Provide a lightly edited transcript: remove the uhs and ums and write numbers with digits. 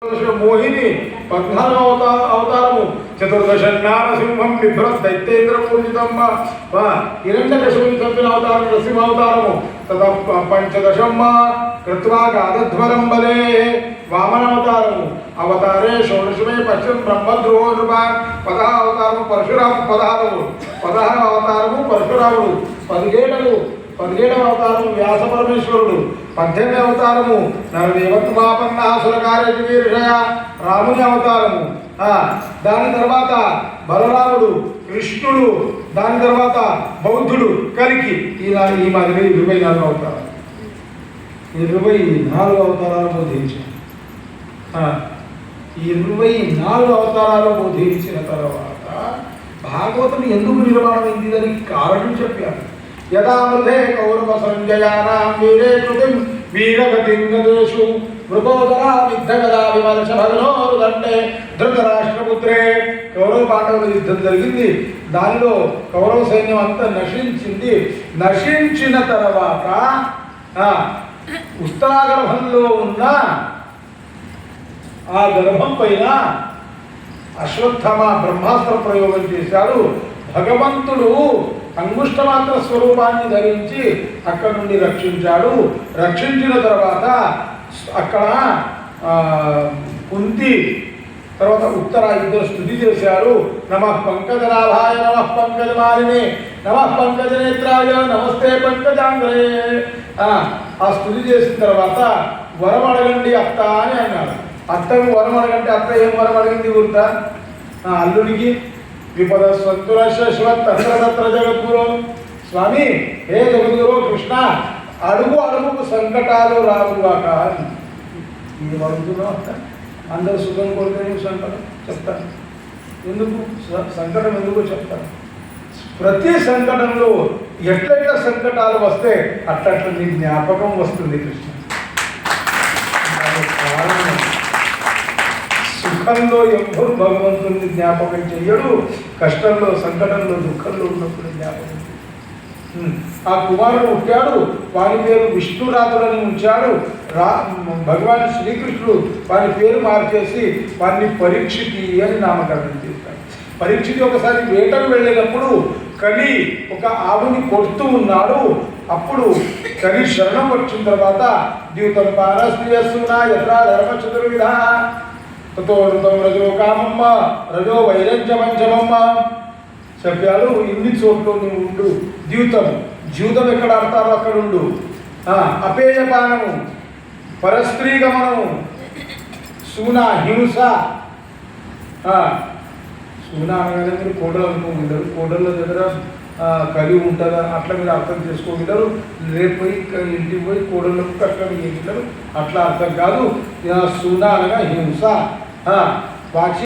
मोहिनी 14వ అవతారము చతుర్దశ నారసింహం బిభ్రత్ దైత్యేంద్ర పూజితం హిరణ్యకశిపుని చంపిన అవతారం నరసింహ అవతారము తత పంచదశమ్మ కృత్వా గాధధ్వరం బలే వామన అవతారము అవతారే షోడశమే పశ్చిమ బ్రహ్మద్రోహ నృప 10వ అవతారము పరశురాము 16వ అవతారము పరశురాముడు 17వ అవతారము వ్యాస పరమేశ్వరుడు 18వ అవతారము నరదేవత్మాపన్నాసురకార్య వీర్షయ రాముని అవతారము దాని తర్వాత బలరాముడు కృష్ణుడు దాని తర్వాత బౌద్ధుడు కలికి ఈ మాదిరి 24 అవతారాలు 24 అవతారాలు బోధించారు. ఈ 24 అవతారాలు బోధించిన తర్వాత భాగవతం ఎందుకు నిర్మాణమైంది దానికి కారణం చెప్పారు. యదా మృధే కౌరవ సంజయానాం వీరే కృతిం వీరగతిం గదేషు మృగోదరా విద్ధగదా విమర్శ భగనోరుదండే ధృతరాష్ట్రపుత్రే కౌరవ పాండవుల యుద్ధం జరిగింది. దానిలో కౌరవ సైన్యం అంతా నశించింది. నశించిన తర్వాత ఉత్తరాగర్భంలో ఉన్న ఆ గర్భం పైన అశ్వత్థామ బ్రహ్మాస్త్ర ప్రయోగం చేశాడు. భగవంతుడు అంగుష్టమాత్ర స్వరూపాన్ని ధరించి అక్కడ నుండి రక్షించాడు. రక్షించిన తర్వాత అక్కడ కుంతి తర్వాత ఉత్తర ఇద్దరు స్తుతి చేశారు. నమః పంకజనాభాయ నమః పంకజమాలినే నమః పంకజనేత్రాయ నమస్తే పంకజాంగ్రే ఆ స్తుతి చేసిన తర్వాత వరం అడగండి అత్త అని అన్నాడు. అత్తకు వరం అడగంటే అత్త ఏం వరం అడిగింది గుర్తా? అల్లుడికి విపద స్వంతురత్ర జగద్గురు స్వామి హే జగద్గురు కృష్ణ అడుగు అడుగుకు సంకటాలు రావుగాక అని ఇది అడుగుతున్నావు అత్త. అందరూ సుఖం కోరితే నువ్వు సంకటం చెప్తాను. ఎందుకు సంకటం ఎందుకో చెప్తాను. ప్రతి సంకటంలో ఎట్లెట్ల సంకటాలు వస్తే అట్లట్ల నీ జ్ఞాపకం వస్తుంది కృష్ణ. సుఖంలో ఎవ్వరు భగవంతుని జ్ఞాపకం చెయ్యడు. కష్టంలో సంకటంలో దుఃఖంలో ఉన్నప్పుడు జ్ఞాపకం. ఆ కుమారుడు పుట్టాడు. వారి పేరు విష్ణురాతులని ఉంచాడు. భగవాన్ శ్రీకృష్ణుడు వారి పేరు మార్చేసి వారిని పరీక్షితి అని నామకరణం చేశాడు. పరీక్షితి ఒకసారి వేటకు వెళ్ళినప్పుడు కలి ఒక ఆవుని కొడుతూ ఉన్నాడు. అప్పుడు కలి శరణం వచ్చిన తర్వాత ద్యూతం పారస్త్రియస్తున్నా యత్రా ధర్మ చతుర్విధ తోడుతం రజో కామమ్మ రజో వైరంజమంచమమ్మ చెప్పాడు. ఇన్ని చోట్ల నువ్వు ఉండు. ద్యూతం ఎక్కడ ఆడతారో అక్కడ ఉండు. అపేయపానము పరస్త్రీ గమనము సూన హింస. సూన అనగానే మీరు కోడలు అనుకోగలరు. కోడళ్ళ దగ్గర కలిగి ఉంటుందా అట్లా మీరు అర్థం చేసుకోగలరు. రేపు పోయి ఇంటికి పోయి కోడళ్ళకు కష్టం చేయగలరు. అట్లా అర్థం కాదు. సూన అనగా హింస. వాచి